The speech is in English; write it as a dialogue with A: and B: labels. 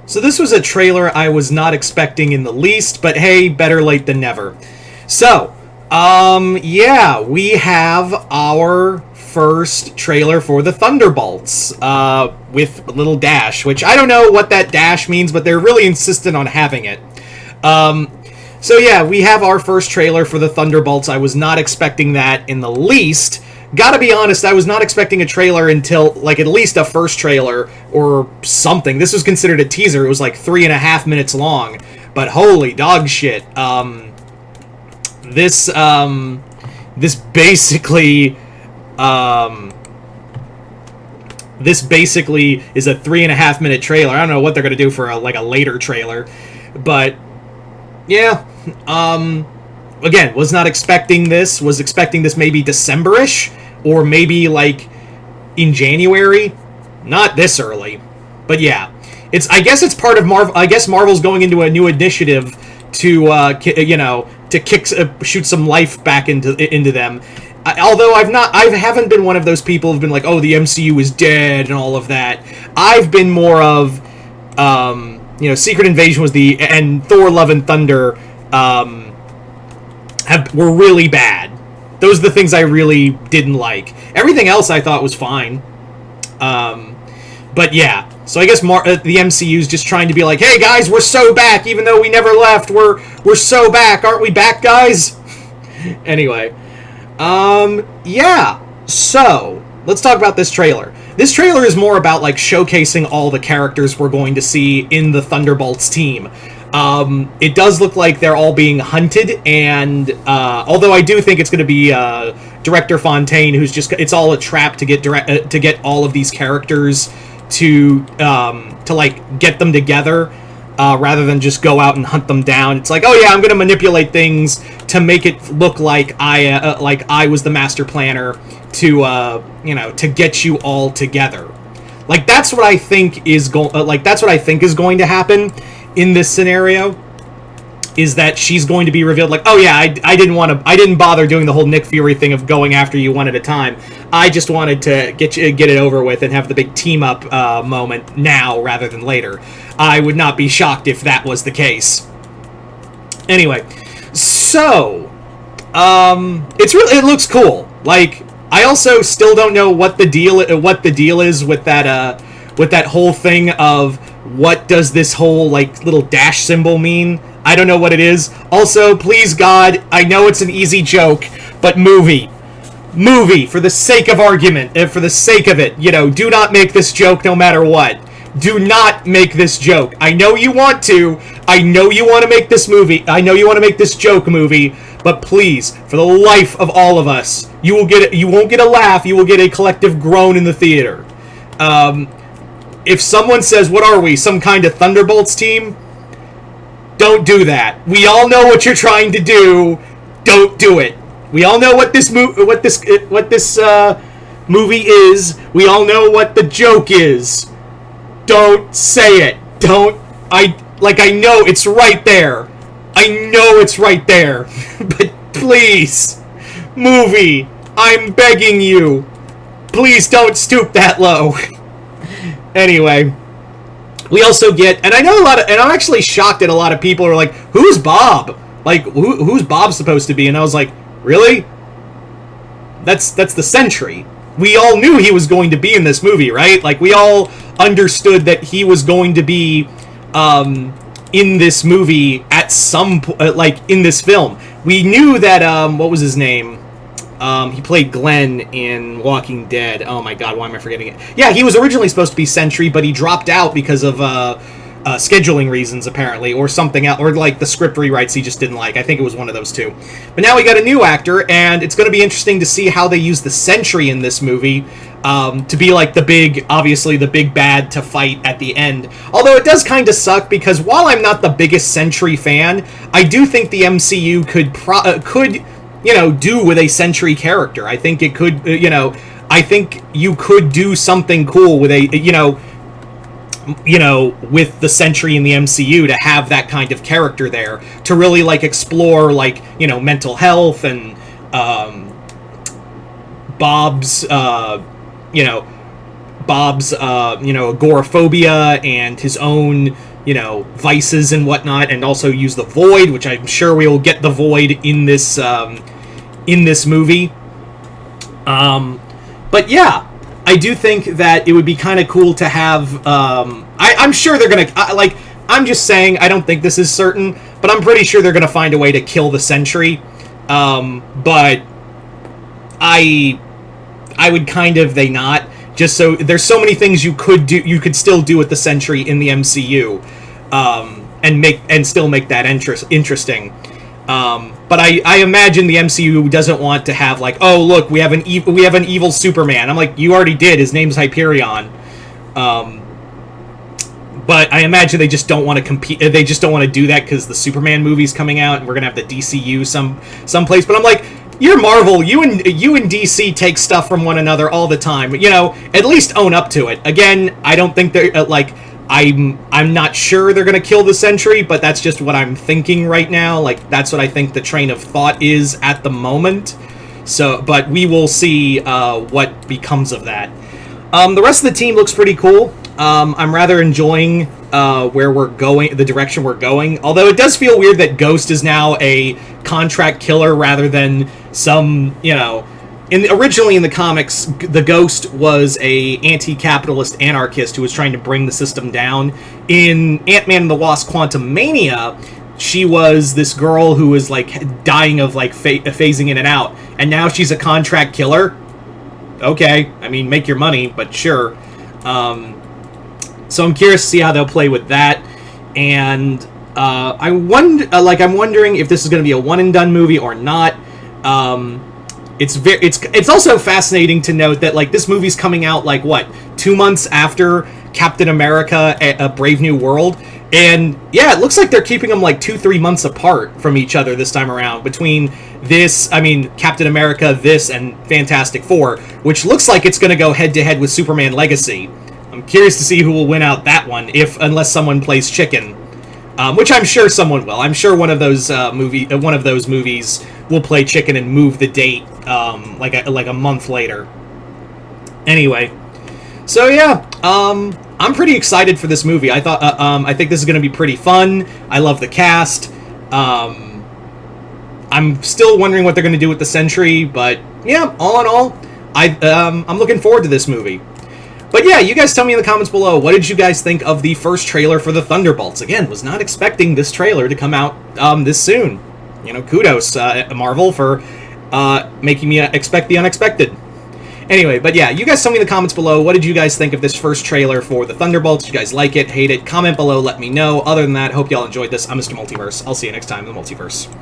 A: So this was a trailer I was not expecting in the least, but hey, better late than never. So, yeah, we have our first trailer for the Thunderbolts, with a little dash, which I don't know what that dash means, but they're really insistent on having it. So yeah, we have our first trailer for the Thunderbolts. I was not expecting that in the least. Gotta be honest, I was not expecting a trailer until, like, at least a first trailer or something. This was considered a teaser. It was like 3.5 minutes long. But holy dog shit. This basically is a 3.5 minute trailer. I don't know what they're gonna do for a later trailer. But yeah. Again, was not expecting this. Was expecting this maybe December-ish, or maybe like in January. Not this early, but yeah, I guess it's part of Marvel. I guess Marvel's going into a new initiative to shoot some life back into them. Although I haven't been one of those people who've been like, oh, the MCU is dead and all of that. I've been more of, Secret Invasion and Thor: Love and Thunder, were really bad. Those are the things I really didn't like. Everything else I thought was fine. But yeah, so I guess the MCU's just trying to be like, hey guys, we're so back, even though we never left. We're so back, aren't we back, guys? Anyway, yeah. So let's talk about this trailer. This trailer is more about like showcasing all the characters we're going to see in the Thunderbolts team. It does look like they're all being hunted, and although I do think it's going to be Director Fontaine, it's all a trap to get all of these characters to like get them together, rather than just go out and hunt them down. It's like, oh yeah, I'm going to manipulate things to make it look like I was the master planner to get you all together. Like that's what I think is going to happen in this scenario, is that she's going to be revealed like, oh yeah, I didn't bother doing the whole Nick Fury thing of going after you one at a time. I just wanted to get it over with and have the big team up moment now rather than later. I would not be shocked if that was the case. Anyway, so it looks cool. Like, I also still don't know what the deal is with that whole thing of what does this whole like little dash symbol mean. I don't know what it is. Also, please God, I know it's an easy joke, but movie, for the sake of argument, for the sake of it, do not make this joke no matter what. Do not make this joke. I know you want to. I know you want to make this movie. I know you want to make this joke movie, but please, for the life of all of us, you won't get a laugh. You will get a collective groan in the theater. If someone says, what are we, some kind of Thunderbolts team? Don't do that. We all know what you're trying to do. Don't do it. We all know what this movie is. We all know what the joke is. Don't say it. I know it's right there. I know it's right there. But please, movie, I'm begging you. Please don't stoop that low. Anyway, we also get, and I know and I'm actually shocked at a lot of people are like, who's Bob? Like, who's Bob supposed to be? And I was like, really? That's the Sentry. We all knew he was going to be in this movie, right? Like, we all understood that he was going to be in this movie at some in this film. We knew that what was his name? He played Glenn in Walking Dead. Oh my god, why am I forgetting it? Yeah, he was originally supposed to be Sentry, but he dropped out because of scheduling reasons, apparently, or something else, or like the script rewrites he just didn't like. I think it was one of those two. But now we got a new actor, and it's going to be interesting to see how they use the Sentry in this movie to be like obviously the big bad to fight at the end. Although it does kind of suck, because while I'm not the biggest Sentry fan, I do think the MCU could do with a Sentry character. I think it could, I think you could do something cool with with the Sentry in the MCU, to have that kind of character there, to really, like, explore, like, mental health and, Bob's agoraphobia and his own, you know, vices and whatnot, and also use the Void, which I'm sure we will get the Void in this movie. But yeah, I do think that it would be kind of cool to have. I'm sure they're gonna like. I'm just saying, I don't think this is certain, but I'm pretty sure they're gonna find a way to kill the Sentry. But I would kind of not. Just so there's so many things you could still do with the Sentry in the MCU, and still make that interesting. But I imagine the MCU doesn't want to have like, oh look, we have an evil Superman. I'm like, you already did. His name's Hyperion. But I imagine they just don't want to compete. They just don't want to do that because the Superman movie's coming out, and we're gonna have the DCU someplace. But I'm like, you're Marvel. You and DC take stuff from one another all the time. You know, at least own up to it. Again, I don't think they're like. I'm not sure they're gonna kill the Sentry, but that's just what I'm thinking right now. Like, that's what I think the train of thought is at the moment. So, but we will see what becomes of that. The rest of the team looks pretty cool. I'm rather enjoying where we're going, the direction we're going. Although it does feel weird that Ghost is now a contract killer rather than some, you know... Originally in the comics, the Ghost was a anti-capitalist anarchist who was trying to bring the system down. In Ant-Man and the Wasp: Quantumania, she was this girl who was like dying of like phasing in and out, and now she's a contract killer. Okay, I mean, make your money, but sure. So I'm curious to see how they'll play with that, and I'm wondering if this is going to be a one and done movie or not. It's also fascinating to note that like this movie's coming out like what 2 months after Captain America: A Brave New World, and yeah, it looks like they're keeping them like 2-3 months apart from each other this time around. Between this, I mean, Captain America, this, and Fantastic Four, which looks like it's going to go head to head with Superman Legacy. I'm curious to see who will win out that one, unless someone plays chicken. Which I'm sure someone will. I'm sure one of those movies will play chicken and move the date like a month later. Anyway, so yeah, I'm pretty excited for this movie. I think this is going to be pretty fun. I love the cast. I'm still wondering what they're going to do with the Sentry, but yeah, all in all, I'm looking forward to this movie. But yeah, you guys tell me in the comments below, what did you guys think of the first trailer for the Thunderbolts? Again, was not expecting this trailer to come out this soon. You know, kudos, Marvel, for making me expect the unexpected. Anyway, but yeah, you guys tell me in the comments below, what did you guys think of this first trailer for the Thunderbolts? Did you guys like it, hate it? Comment below, let me know. Other than that, hope y'all enjoyed this. I'm Mr. Multiverse. I'll see you next time in the Multiverse.